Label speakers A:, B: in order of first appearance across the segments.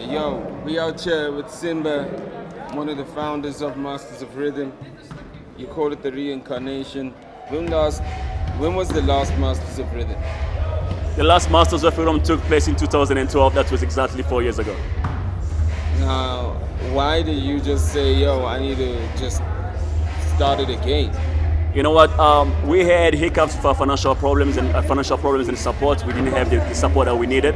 A: Yo, we out here with Simba, one of the founders of Masters of Rhythm. You call it the Reincarnation. When was the last Masters of Rhythm?
B: The last Masters of Rhythm took place in 2012. That was exactly 4 years ago.
A: Now, why did you just say, yo, I need to just start it again?
B: You know what? We had hiccups for financial problems and support. We didn't have the support that we needed,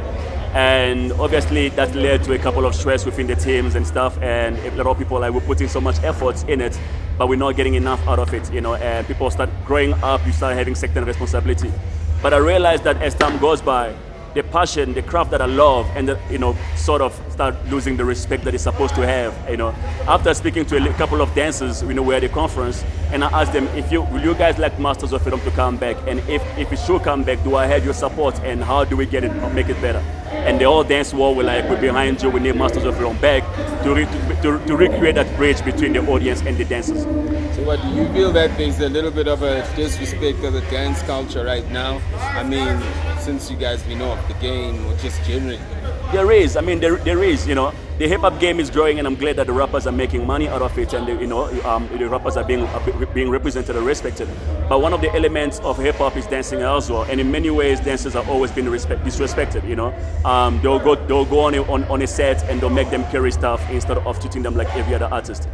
B: and obviously that led to a couple of stress within the teams and stuff. And a lot of people were putting so much effort in it, but we're not getting enough out of it. And people start growing up. You start having certain responsibility. But I realized that as time goes by, the passion, the craft that I love, and sort of start losing the respect that it's supposed to have. After speaking to a couple of dancers, we're at a conference, and I asked them, will you guys like Masters of Rhythm to come back? And if it should come back, do I have your support? And how do we get it, make it better? And they all dance well. We're behind you. We need Masters of Rhythm back to recreate that bridge between the audience and the dancers.
A: So what, do you feel that there's a little bit of a disrespect of the dance culture right now? I mean, since you guys been off the game, or just generally?
B: There is. There is. The hip hop game is growing, and I'm glad that the rappers are making money out of it, and the rappers are being represented and respected. But one of the elements of hip hop is dancing as well, and in many ways, dancers are always been disrespected. They'll go on a set and they'll make them carry stuff instead of treating them like every other artist.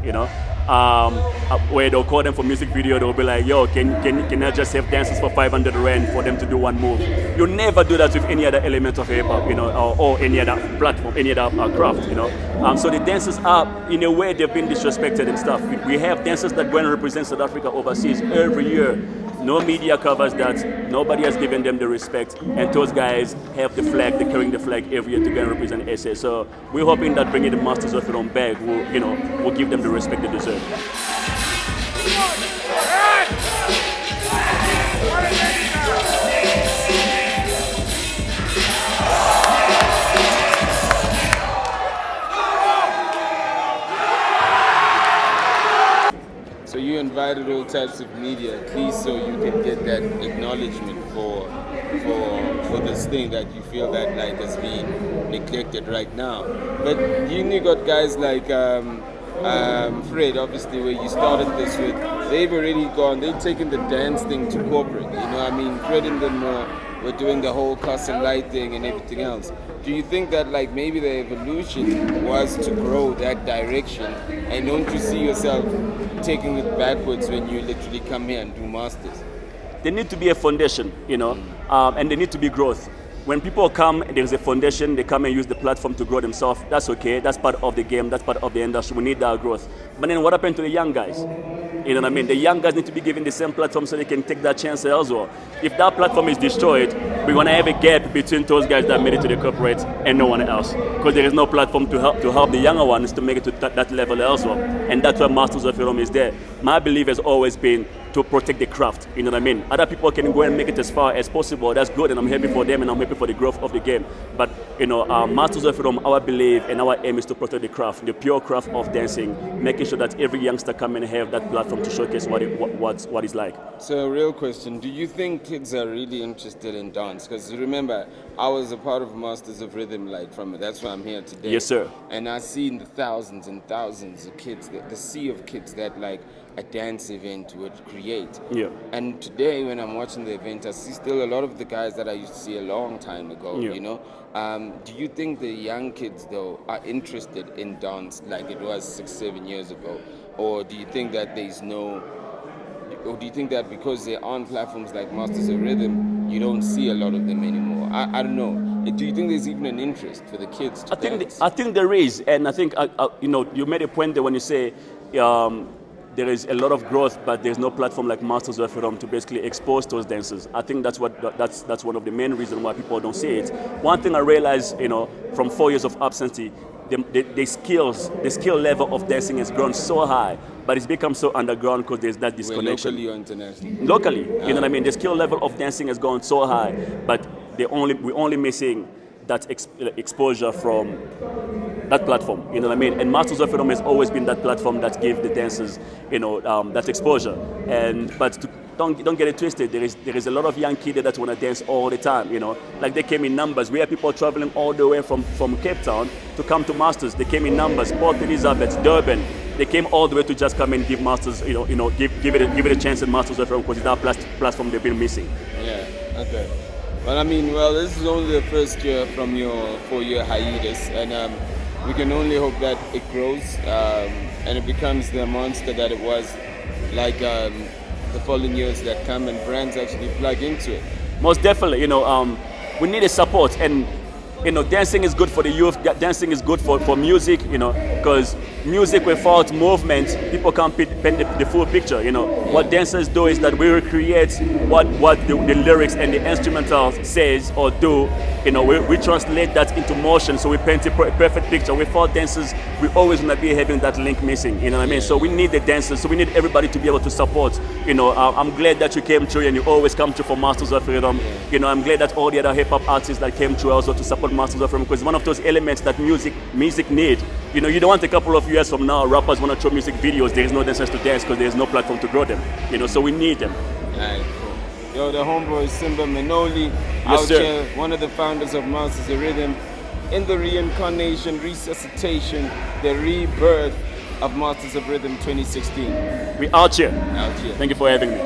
B: Where they'll call them for music video, they'll be like, "Yo, can I just have dancers for 500 rand for them to do one move?" You never do that with any other element of hip hop, or any other platform, any other craft, So the dancers are, in a way, they've been disrespected and stuff. We have dancers that go and represent South Africa overseas every year. No media covers that. Nobody has given them the respect. And those guys have the flag, they're carrying the flag every year to go and represent SA. So we're hoping that bringing the Masters of Rhythm back will give them the respect they deserve.
A: So you invited all types of media, at least so you can get that acknowledgement for this thing that you feel that has been neglected right now. But you got guys like Fred, obviously, where you started this with. They've already gone. They've taken the dance thing to corporate. Fred and them were doing the whole Castle Light thing and everything else. Do you think that maybe the evolution was to grow that direction, and don't you see yourself taking it backwards when you literally come here and do masters?
B: There need to be a foundation, and there need to be growth. When people come, there's a foundation, they come and use the platform to grow themselves. That's okay, that's part of the game, that's part of the industry. We need that growth. But then what happened to the young guys? You know what I mean? The young guys need to be given the same platform so they can take that chance as well. If that platform is destroyed, we're going to have a gap between those guys that made it to the corporate and no one else. Because there is no platform to help the younger ones to make it to that level as well. And that's why Masters of Rhythm is there. My belief has always been to protect the craft, you know what I mean? Other people can go and make it as far as possible. That's good, and I'm happy for them, and I'm happy for the growth of the game. But Masters of Rhythm, our belief and our aim is to protect the craft, the pure craft of dancing, making sure that every youngster come and have that platform to showcase what it's like.
A: So, a real question: do you think kids are really interested in dance? Because remember, I was a part of Masters of Rhythm, that's why I'm here today.
B: Yes, sir.
A: And I've seen the thousands and thousands of kids, the sea of kids that a dance event would create.
B: Yeah.
A: And today, when I'm watching the event, I see still a lot of the guys that I used to see a long time ago.
B: Yeah.
A: Do you think the young kids though are interested in dance like it was 6-7 years ago, or do you think that do you think that because they're on platforms like Masters of Rhythm, you don't see a lot of them anymore? I don't know. Do you think there's even an interest for the kids to dance?
B: I think there is, and I think you made a point there when you say. There is a lot of growth, but there's no platform like Masters of Rhythm to basically expose those dancers. I think that's one of the main reasons why people don't see it. One thing I realized, from 4 years of absentee, the skill level of dancing has grown so high, but it's become so underground because there's that disconnection.
A: Locally or internationally?
B: Locally, you know what I mean? The skill level of dancing has gone so high, but we're only missing that exposure from that platform, you know what I mean? And Masters of Rhythm has always been that platform that gives the dancers, that exposure. But don't get it twisted. There is a lot of young kids that want to dance all the time. You know, like they came in numbers. We have people traveling all the way from Cape Town to come to Masters. They came in numbers. Port Elizabeth, Durban. They came all the way to just come and give Masters. Give it a chance at Masters of because it's our platform they've been missing.
A: Yeah. Okay. Well, I mean, this is only the first year from your 4-year hiatus, and we can only hope that it grows and it becomes the monster that it was, like the following years that come, and brands actually plug into it.
B: Most definitely, we need a support, and dancing is good for the youth. Dancing is good for music, because music without movement, people can't paint the full picture. What dancers do is that we recreate what the lyrics and the instrumental says or do. We translate that into motion, so we paint a perfect picture. Without dancers, we always want to be having that link missing. You know what I mean? So we need the dancers. So we need everybody to be able to support. I'm glad that you came through, and you always come through for Masters of Rhythm. I'm glad that all the other hip hop artists that came through also to support Masters of Rhythm, because it's one of those elements that music need. You don't want a couple of years from now rappers want to show music videos. There is no dancers to dance because there is no platform to grow them. So we need them.
A: Alright, cool. Yo, the homeboy Simba Mernoly,
B: Yes,
A: out
B: sir.
A: here, one of the founders of Masters of Rhythm, in the reincarnation, resuscitation, the rebirth of Masters of Rhythm 2016.
B: We out here.
A: Out here.
B: Thank you for having me.